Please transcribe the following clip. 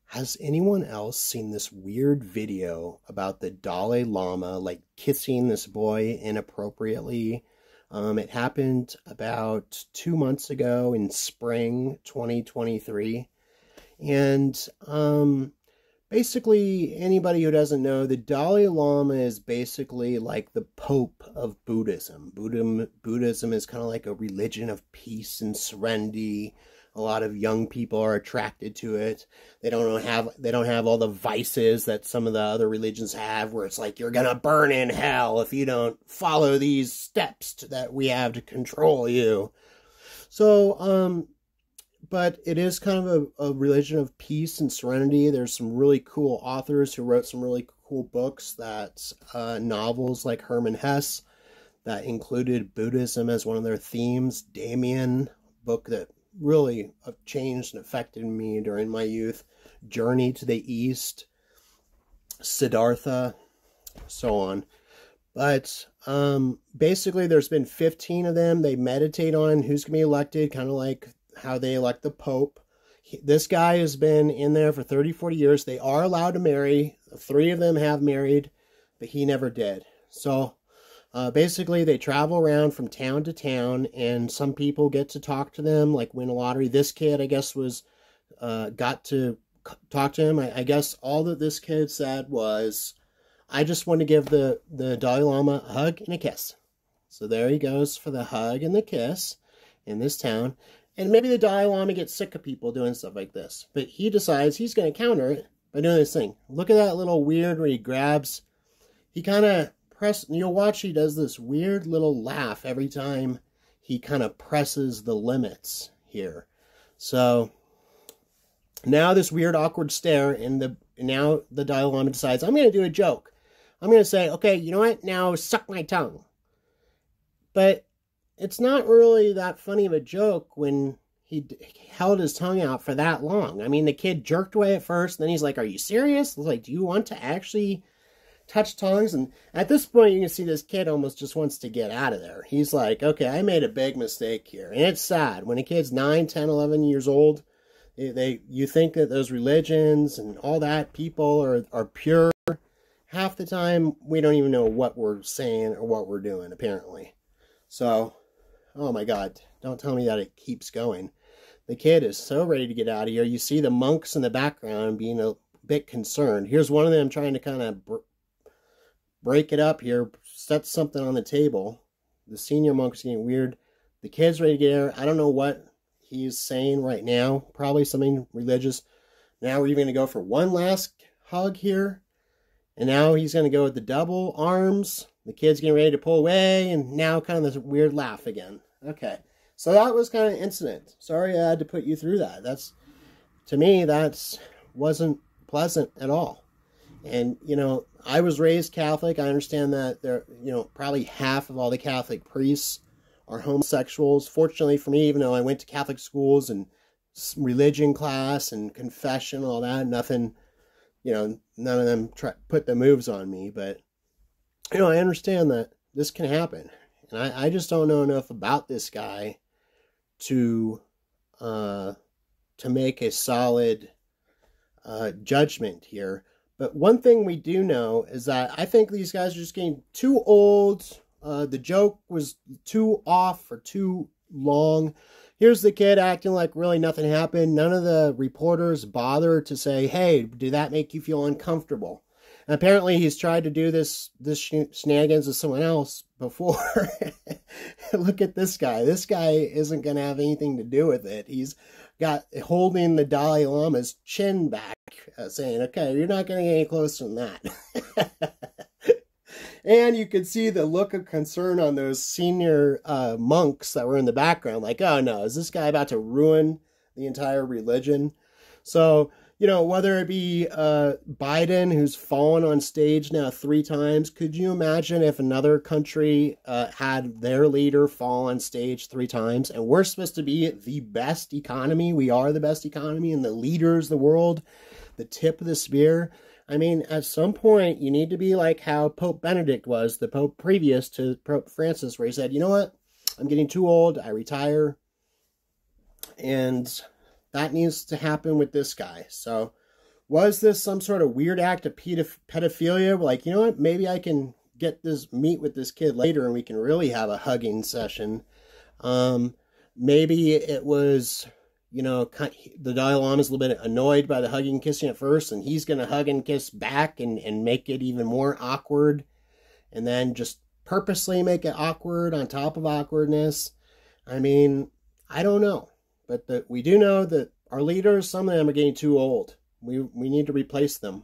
Has anyone else seen this weird video about the Dalai Lama, like kissing this boy inappropriately? It happened about 2 months ago in spring 2023. And basically, anybody who doesn't know, the Dalai Lama is basically like the Pope of Buddhism. Buddhism is kind of like a religion of peace and serenity. A lot of young people are attracted to it. They don't have all the vices that some of the other religions have, where it's like you're gonna burn in hell if you don't follow these steps that we have to control you. So, but it is kind of a religion of peace and serenity. There's some really cool authors who wrote some really cool books, that novels like Hermann Hesse that included Buddhism as one of their themes. Damien, book that really changed and affected me during my youth. Journey to the East, Siddhartha, so on. But basically there's been 15 of them. They meditate on who's going to be elected, kind of like how they elect the Pope. This guy has been in there for 30, 40 years. They are allowed to marry. 3 of them have married, but he never did. So basically, they travel around from town to town, and some people get to talk to them, like win a lottery. This kid, I guess, got to talk to him. I guess all that this kid said was, I just want to give the Dalai Lama a hug and a kiss. So there he goes for the hug and the kiss in this town. And maybe the Dalai Lama gets sick of people doing stuff like this, but he decides he's going to counter it by doing this thing. Look at that little weird where he grabs, he kind of you'll watch, he does this weird little laugh every time he kind of presses the limits here. So now this weird awkward stare, and now the Dalai Lama decides, I'm going to do a joke. I'm going to say, okay, you know what? Now suck my tongue. But it's not really that funny of a joke when he held his tongue out for that long. I mean, the kid jerked away at first, and then he's like, are you serious? Like, do you want to actually touch tongues? And at this point, you can see this kid almost just wants to get out of there. He's like, okay, I made a big mistake here. And it's sad. When a kid's 9, 10, 11 years old, you think that those religions and all that people are pure. Half the time, we don't even know what we're saying or what we're doing, apparently. So, oh my God, don't tell me that it keeps going. The kid is so ready to get out of here. You see the monks in the background being a bit concerned. Here's one of them trying to kind of break it up here, set something on the table. The senior monk's getting weird. The kid's ready to get there. I don't know what he's saying right now. Probably something religious. Now we're even going to go for one last hug here. And now he's going to go with the double arms. The kid's getting ready to pull away. And now kind of this weird laugh again. Okay. So that was kind of an incident. Sorry I had to put you through that. To me, that wasn't pleasant at all. And, you know, I was raised Catholic. I understand that probably half of all the Catholic priests are homosexuals. Fortunately for me, even though I went to Catholic schools and religion class and confession, all that, nothing, none of them put the moves on me. But, I understand that this can happen. And I just don't know enough about this guy to make a solid judgment here. But one thing we do know is that I think these guys are just getting too old. The joke was too off or too long. Here's the kid acting like really nothing happened. None of the reporters bothered to say, hey, did that make you feel uncomfortable? And apparently he's tried to do this shenanigans with someone else before. Look at this guy. This guy isn't going to have anything to do with it. He's holding the Dalai Lama's chin back, saying, okay, you're not going to get any closer than that. And you could see the look of concern on those senior monks that were in the background, like, oh no, is this guy about to ruin the entire religion? So, whether it be Biden, who's fallen on stage now 3 times, could you imagine if another country had their leader fall on stage 3 times? And we're supposed to be the best economy. We are the best economy, and the leaders of the world, the tip of the spear. I mean, at some point, you need to be like how Pope Benedict was, the Pope previous to Pope Francis, where he said, you know what? I'm getting too old. I retire. And that needs to happen with this guy. So Was this some sort of weird act of pedophilia? Like, you know what? Maybe I can meet with this kid later and we can really have a hugging session. Maybe it was, you know, the Dalai Lama is a little bit annoyed by the hugging and kissing at first, and he's going to hug and kiss back and make it even more awkward, and then just purposely make it awkward on top of awkwardness. I mean, I don't know. But we do know that our leaders, some of them are getting too old. We need to replace them.